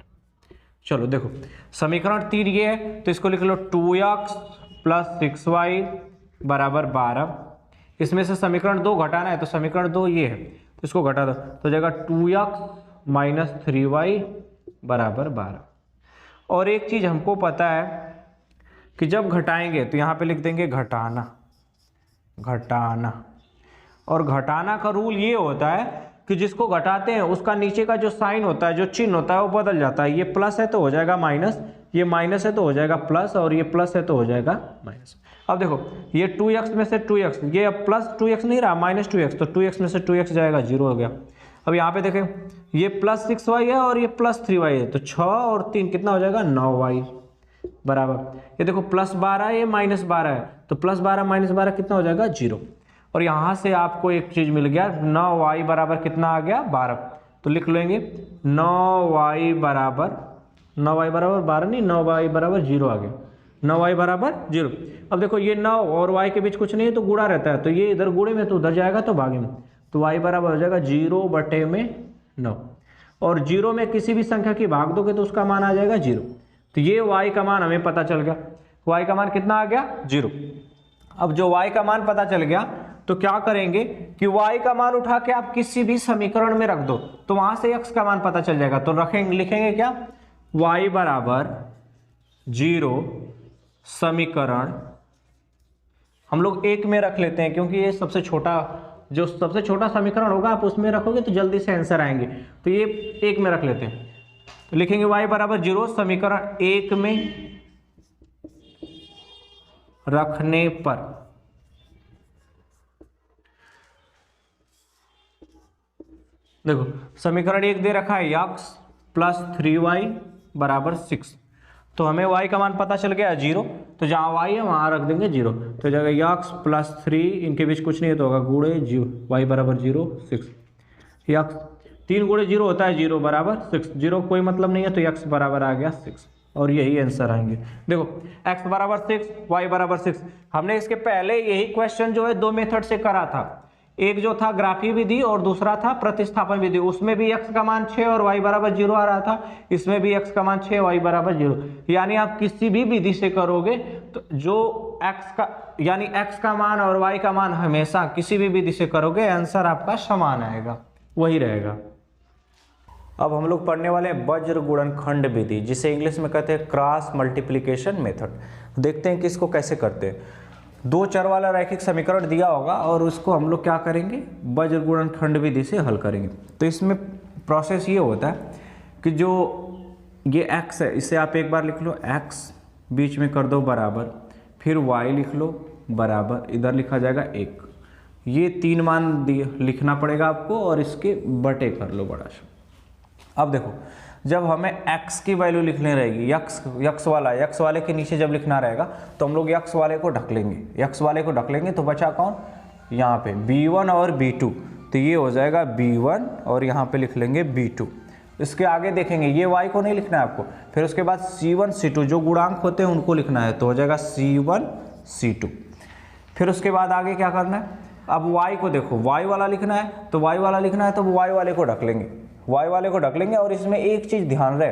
चलो देखो समीकरण 3 ये है तो इसको लिख लो 2x प्लस 6y बराबर 12। इसमें से समीकरण 2 घटाना है तो समीकरण 2 ये है तो इसको घटा दो, तो जाएगा 2x माइनस 3y बराबर 12। और एक चीज हमको पता है कि जब घटाएंगे तो यहां पे लिख देंगे घटाना, और घटाना का रूल ये होता है कि जिसको घटाते हैं उसका नीचे का जो साइन होता है, जो चिन्ह होता है वो बदल जाता है। ये प्लस है तो हो जाएगा माइनस, ये माइनस है तो हो जाएगा प्लस, और ये प्लस है तो हो जाएगा माइनस। अब देखो ये 2x में से 2x, ये अब प्लस 2x नहीं रहा माइनस 2x, तो 2x में से 2x जाएगा 0 हो गया। अब यहाँ पे देखें ये प्लस 6y है और ये प्लस 3y है, तो 6 और 3 कितना हो जाएगा 9y बराबर, ये देखो प्लस 12 है ये माइनस 12 है, तो प्लस 12 माइनस 12 कितना हो जाएगा 0। और यहाँ से आपको एक चीज मिल गया, 9y बराबर कितना आ गया 12, तो लिख लेंगे 9y बराबर 12 नहीं, 9y बराबर 0 आ गया, 9y बराबर 0। अब देखो ये 9 और y के बीच कुछ नहीं है तो गुणा रहता है, तो ये इधर गुणे में तो उधर जाएगा तो भागे में, तो y बराबर हो जाएगा 0/9, और 0 में किसी भी संख्या की भाग दोगे तो उसका मान आ जाएगा 0। तो ये y का मान हमें पता चल गया, y का मान कितना आ गया 0। अब जो y का मान पता चल गया तो क्या करेंगे कि y का मान उठा के आप किसी भी समीकरण में रख दो तो वहां से x का मान पता चल जाएगा। तो रखेंगे, लिखेंगे क्या, y बराबर 0 समीकरण, हम लोग 1 में रख लेते हैं क्योंकि ये सबसे छोटा समीकरण होगा, आप उसमें रखोगे तो जल्दी से आंसर आएंगे, तो ये 1 में रख लेते हैं। तो लिखेंगे y बराबर 0 समीकरण 1 में रखने पर देखो समीकरण 1 दे रखा है x प्लस 3y बराबर 6, तो हमें y का मान पता चल गया 0, तो जहाँ y है वहाँ रख देंगे 0, तो जगह x प्लस 3 इनके बीच कुछ नहीं है तो होगा गुणे y बराबर 0 6, x 3 गुणे 0 होता है 0 बराबर 6, 0 कोई मतलब नहीं है तो x बराबर आ गया 6 और यही आंसर आएंगे। देखो x बराबर 6 y बराबर 6, हमने इसके पहले यही क्वेश्चन जो है दो मेथड से करा था, एक जो था ग्राफी विधि और दूसरा था प्रतिस्थापन विधि, उसमें भी x का मान 6 और y बराबर 0 आ रहा था, इसमें भी x का मान 6 y बराबर 0, यानी आप किसी भी विधि से करोगे तो जो x का यानी x का मान और y का मान हमेशा किसी भी विधि से करोगे आंसर आपका समान आएगा, वही रहेगा। अब हम लोग पढ़ने वाले हैं वज्र गुणनखंड विधि, जिसे इंग्लिश में कहते हैं क्रॉस मल्टीप्लिकेशन मेथड। देखते हैं कि इसको कैसे करते हैं। दो चर वाला रैखिक समीकरण दिया होगा और उसको हम लोग क्या करेंगे, वज्र गुणनखंड विधि से हल करेंगे। तो इसमें प्रोसेस ये होता है कि जो ये x है इसे आप एक बार लिख लो, x बीच में कर दो बराबर, फिर y लिख लो बराबर, इधर लिखा जाएगा 1, ये 3 मान लिखना पड़ेगा आपको और इसके बटे कर लो बड़ा सा। अब देखो जब हमें x की वैल्यू लिखनी रहेगी, x वाले के नीचे जब लिखना रहेगा तो हम लोग x वाले को ढक लेंगे, तो बचा कौन, यहाँ पे b1 और b2, तो ये हो जाएगा b1 और यहाँ पे लिख लेंगे b2। इसके आगे देखेंगे ये y को नहीं लिखना है आपको, फिर उसके बाद c1 c2 जो गुणांक होते हैं उनको लिखना है, तो हो जाएगा c1 c2। फिर उसके बाद आगे क्या करना है, अब y को देखो y वाला लिखना है, तो y वाला लिखना है तो y वाले को ढक लेंगे, और इसमें एक चीज ध्यान रहे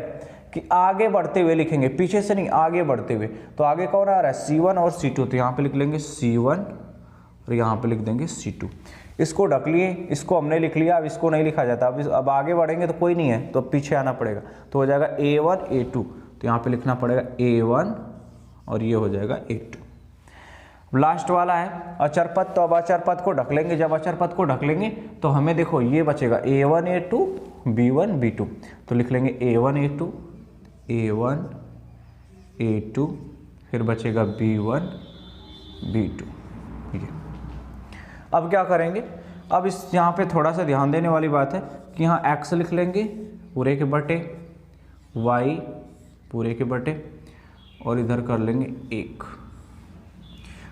कि आगे बढ़ते हुए लिखेंगे, पीछे से नहीं आगे बढ़ते हुए। तो आगे कौन आ रहा है, c1 और c2, तो यहाँ पे लिख लेंगे c1 और यहाँ पे लिख देंगे c2। इसको ढक लिए, इसको हमने लिख लिया, अब इसको नहीं लिखा जाता, अब आगे बढ़ेंगे तो कोई नहीं है तो पीछे आना पड़ेगा, तो हो जाएगा a1 a2, तो यहाँ पे लिखना पड़ेगा a1 और ये हो जाएगा a2। लास्ट वाला है अचर पद, तो अब अचर पद को ढक लेंगे, जब अचर पद को ढक लेंगे तो हमें देखो ये बचेगा a1 a2 b1 b2, तो लिख लेंगे a1 a2 फिर बचेगा b1 b2। ठीक है, अब क्या करेंगे, अब इस यहाँ पे थोड़ा सा ध्यान देने वाली बात है कि यहाँ x लिख लेंगे पूरे के बटे, y पूरे के बटे और इधर कर लेंगे 1।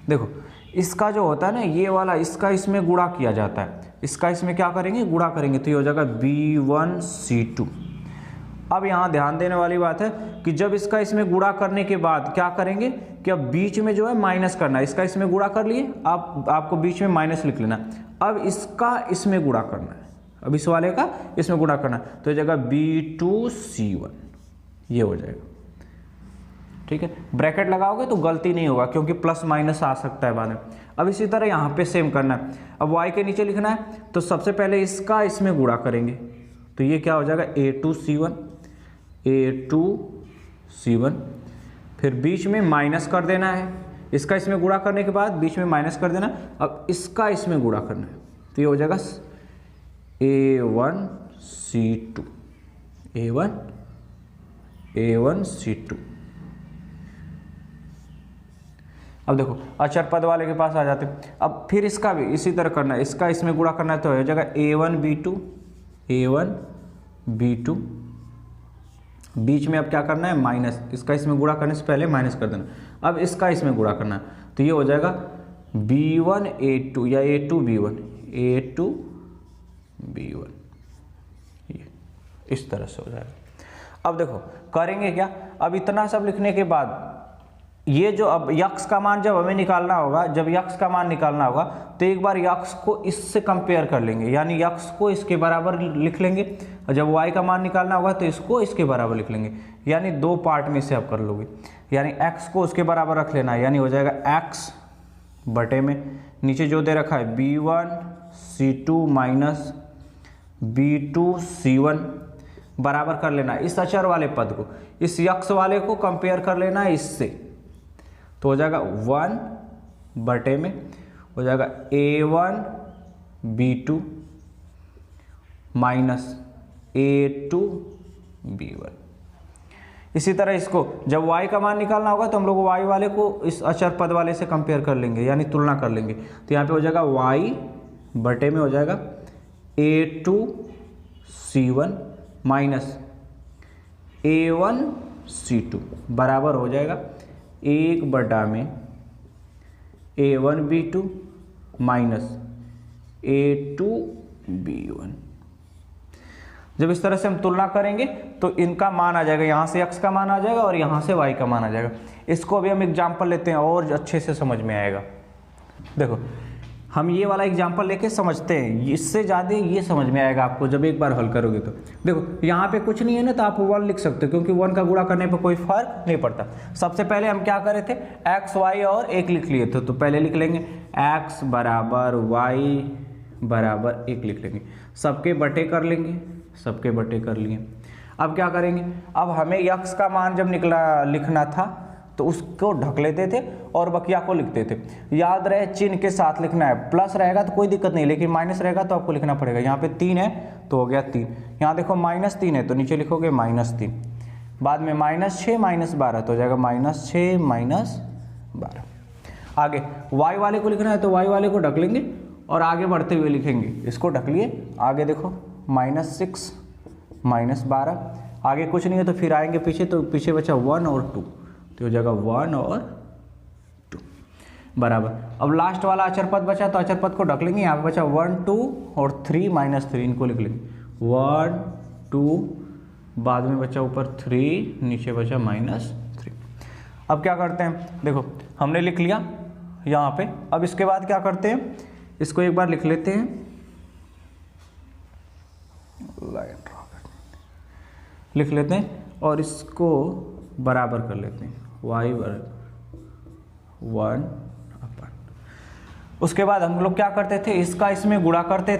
देखो इसका जो होता है ना ये वाला, इसका इसमें गुणा किया जाता है, इसका इसमें क्या करेंगे, गुणा करेंगे, तो ये हो जाएगा b1 c2। अब यहाँ ध्यान देने वाली बात है कि जब इसका इसमें गुणा करने के बाद क्या करेंगे कि अब बीच में जो है माइनस करना है, इसका इसमें गुणा कर लिए, आपको बीच में माइनस लिख लेना, अब इसका इसमें गुणा करना है, अब इस वाले का इसमें गुणा करना है, तो जगह b2 c1 ये हो जाएगा। ठीक है, ब्रैकेट लगाओगे तो गलती नहीं होगा क्योंकि प्लस माइनस आ सकता है बाद में। अब इसी तरह यहाँ पे सेम करना है, अब y के नीचे लिखना है तो सबसे पहले इसका इसमें गुणा करेंगे, तो ये क्या हो जाएगा a2 c1, फिर बीच में माइनस कर देना है, इसका इसमें गुणा करने के बाद बीच में माइनस कर देना, अब इसका इसमें गुणा करना है, तो ये हो जाएगा a1 c2। अब देखो अचर पद वाले के पास आ जाते हैं, अब फिर इसका भी इसी तरह करना है, इसका इसमें गुणा करना है, तो हो जाएगा a1 b2, बीच में अब क्या करना है माइनस, इसका इसमें गुणा करने से पहले माइनस कर देना, अब इसका इसमें गुणा करना है, तो ये हो जाएगा b1 a2 या a2 b1 ये इस तरह से हो जाएगा। अब देखो करेंगे क्या, अब इतना सब लिखने के बाद ये जो अब यक्स का मान जब हमें निकालना होगा, जब यक्स का मान निकालना होगा तो एक बार यक्स को इससे कंपेयर कर लेंगे, यानी यक्स को इसके बराबर लिख लेंगे, और जब वाई का मान निकालना होगा तो इसको इसके बराबर लिख लेंगे, यानी दो पार्ट में से आप कर लोगे, यानी x को उसके बराबर रख लेना है, यानी हो जाएगा x बटे में नीचे जो दे रखा है b1 c2 minus b2 c1 बराबर कर लेना है इस अचर वाले पद को, इस यक्स वाले को कंपेयर कर लेना है इससे, तो हो जाएगा 1 बटे में हो जाएगा a1 b2 minus a2 b1, इसी तरह इसको जब y का मान निकालना होगा तो हम लोग y वाले को इस अचर पद वाले से कंपेयर कर लेंगे, यानी तुलना कर लेंगे। तो यहाँ पे हो जाएगा y बटे में हो जाएगा a2c1 माइनस a1c2 बराबर हो जाएगा 1 बटा में a1b2 माइनस a2b1। जब इस तरह से हम तुलना करेंगे तो इनका मान आ जाएगा, यहाँ से x का मान आ जाएगा और यहाँ से y का मान आ जाएगा। इसको अभी हम एग्जाम्पल लेते हैं और अच्छे से समझ में आएगा। देखो हम ये वाला एग्जाम्पल लेके समझते हैं, इससे ज़्यादा ये समझ में आएगा आपको जब एक बार हल करोगे तो। देखो यहाँ पे कुछ नहीं है ना, तो आप 1 लिख सकते हो क्योंकि 1 का गुणा करने पर कोई फर्क नहीं पड़ता। सबसे पहले हम क्या करे थे, x y और 1 लिख लिए थे, तो पहले लिख लेंगे x बराबर y बराबर 1 लिख लेंगे, सबके बटे कर लेंगे, सबके बटे कर लिए। अब क्या करेंगे, अब हमें x का मान जब लिखना था तो उसको ढक लेते थे और बकिया को लिखते थे। याद रहे चिन्ह के साथ लिखना है, प्लस रहेगा तो कोई दिक्कत नहीं, लेकिन माइनस रहेगा तो आपको लिखना पड़ेगा। यहाँ पे 3 है तो हो गया 3, यहाँ देखो -3 है तो नीचे लिखोगे -3, बाद में -6 -12 तो हो जाएगा -6 -12। आगे y वाले को लिखना है तो y वाले को ढक लेंगे और आगे बढ़ते हुए लिखेंगे, इसको ढक लिए। आगे देखो -6 -12, आगे कुछ नहीं है तो फिर आएंगे पीछे, तो पीछे बचा 1 और 2 तो हो जाएगा 1 और 2 बराबर। अब लास्ट वाला अचर पद बचा तो अचर पद को ढक लेंगे, यहाँ पे बचा 1 2 और 3 -3, इनको लिख लेंगे 1 2, बाद में बचा ऊपर 3, नीचे बचा -3। अब क्या करते हैं, देखो हमने लिख लिया यहाँ पे। अब इसके बाद क्या करते हैं, इसको एक बार लिख लेते हैं, लाइन ड्रा लिख लेते हैं और इसको बराबर कर लेते हैं, y बराबर 1 अपन। उसके बाद हम लोग क्या करते थे, इसका इसमें गुणा करते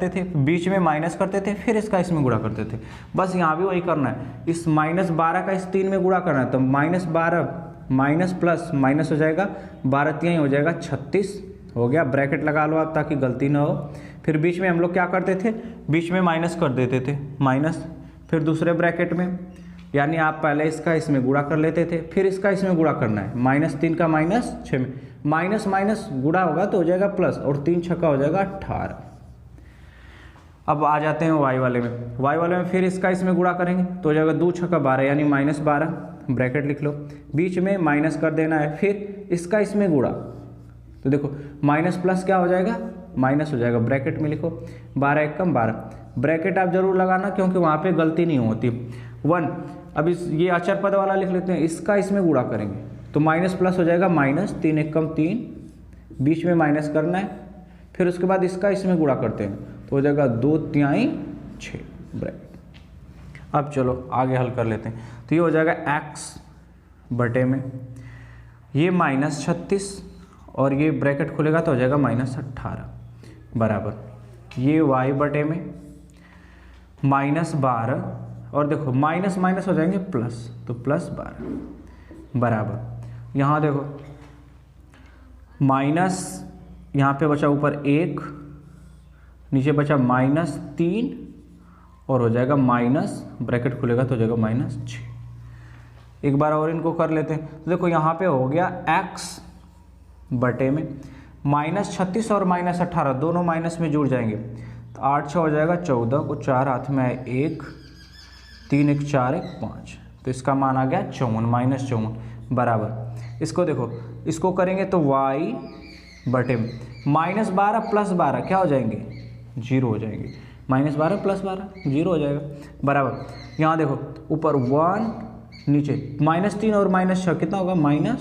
थे, बीच में माइनस करते थे, फिर इसका इसमें गुणा करते थे। बस यहाँ भी वही करना है, इस -12 का इस 3 में गुणा करना है, तो -12 माइनस प्लस माइनस हो जाएगा, 12 3 हो जाएगा 36 हो गया। ब्रैकेट लगा लो आप ताकि गलती ना हो। फिर बीच में हम लोग क्या करते थे, बीच में माइनस कर देते थे, माइनस, फिर दूसरे ब्रैकेट में, यानी आप पहले इसका इसमें गुणा कर लेते थे, फिर इसका इसमें गुणा करना है, -3 का -6 में, माइनस माइनस गुणा होगा तो हो जाएगा प्लस, और 3 छक्का हो जाएगा 18। अब आ जाते हैं y वाले में, y वाले में फिर इसका इसमें गुणा करेंगे तो हो जाएगा 2 छक्का 12 यानी -12, ब्रैकेट लिख लो, बीच में माइनस कर देना है, फिर इसका इसमें गुणा, तो देखो माइनस प्लस क्या हो जाएगा, माइनस हो जाएगा, ब्रैकेट में लिखो 12 1 कम 12, ब्रैकेट आप जरूर लगाना क्योंकि वहाँ पे गलती नहीं होती। 1, अब इस ये अचर पद वाला लिख लेते हैं, इसका इसमें गुणा करेंगे तो माइनस प्लस हो जाएगा, -3 1 कम 3, बीच में माइनस करना है, फिर उसके बाद इसका इसमें गुणा करते हैं तो हो जाएगा 2 3 6 ब्रैकेट। अब चलो आगे हल कर लेते हैं, तो ये हो जाएगा x बटे में ये -36 और ये ब्रैकेट खुलेगा तो हो जाएगा -18 बराबर ये y बटे में -12, और देखो माइनस माइनस हो जाएंगे प्लस, तो +12 बराबर यहाँ देखो माइनस, यहाँ पे बचा ऊपर 1, नीचे बचा -3 और हो जाएगा माइनस, ब्रैकेट खुलेगा तो हो जाएगा -6। एक बार और इनको कर लेते हैं, तो देखो यहाँ पे हो गया x बटे में -36 और -18 दोनों माइनस में जुड़ जाएंगे तो 8 6 हो जाएगा 14 को 4 हाथ में आए 1, 3 1 4 1 5, तो इसका मान आ गया 54 -54 बराबर। इसको देखो, इसको करेंगे तो y बटे में -12 + 12 क्या हो जाएंगे, 0 हो जाएंगे, -12 + 12 0 हो जाएगा बराबर। यहाँ देखो ऊपर 1 नीचे -3 और -6 कितना होगा, -9।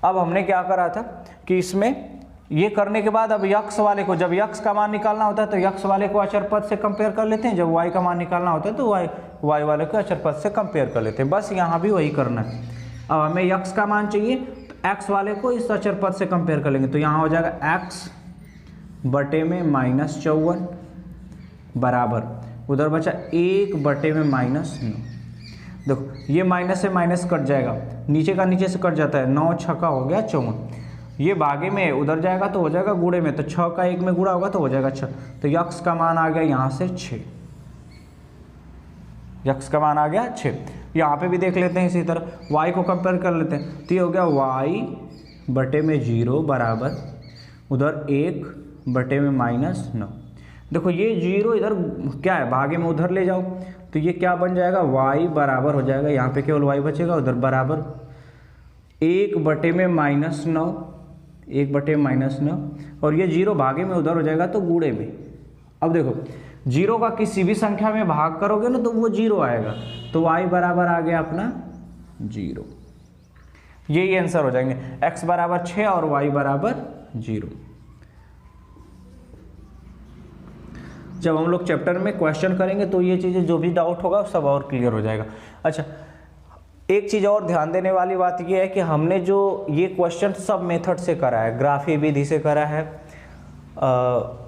अब हमने क्या करा था कि इसमें ये करने के बाद अब यक्स वाले को, जब यक्स का मान निकालना होता है तो यक्स वाले को अचर पद से कंपेयर कर लेते हैं, जब वाई का मान निकालना होता है तो वाई वाले को अचर पद से कंपेयर कर लेते हैं। बस यहाँ भी वही करना है। अब हमें यक्स का मान चाहिए तो एक्स वाले को इस अचर पद से कंपेयर कर लेंगे, तो यहाँ हो जाएगा एक्स बटे में -54 बराबर, उधर बचा 1 बटे में -9। देखो ये माइनस से माइनस कट जाएगा, नीचे का नीचे से कट जाता है, 9 6 का हो गया 54, ये भागे में उधर जाएगा तो हो जाएगा गुणे में, तो 6 का 1 में गुणा होगा तो हो जाएगा 6, तो यक्स का मान आ गया यहाँ से 6, x का मान आ गया 6। यहाँ पे भी देख लेते हैं इसी तरह, y को कंपेयर कर लेते हैं, तो ये हो गया y बटे में 0 बराबर उधर 1 बटे में -9। देखो ये 0 इधर क्या है, भागे में उधर ले जाओ, तो ये क्या बन जाएगा, y बराबर हो जाएगा, यहाँ पे केवल y बचेगा, उधर बराबर 1 बटे में -9, 1 बटे में -9, और ये 0 भागे में उधर हो जाएगा तो गुणे में। अब देखो 0 का किसी भी संख्या में भाग करोगे ना तो वो 0 आएगा, तो y बराबर आ गया अपना 0। यही आंसर हो जाएंगे, x बराबर 6 और y बराबर 0। जब हम लोग चैप्टर में क्वेश्चन करेंगे तो ये चीज़ें जो भी डाउट होगा सब और क्लियर हो जाएगा। अच्छा, एक चीज़ और ध्यान देने वाली बात ये है कि हमने जो ये क्वेश्चन सब मेथड से करा है, ग्राफी विधि से करा है,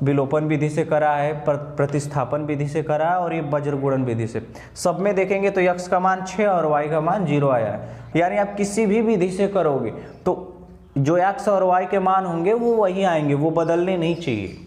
विलोपन विधि से करा है, प्रतिस्थापन विधि से करा है, और ये वज्रगुणन विधि से, सब में देखेंगे तो x का मान 6 और y का मान 0 आया है। यानी आप किसी भी विधि से करोगे तो जो x और y के मान होंगे वो वही आएंगे, वो बदलने नहीं चाहिए।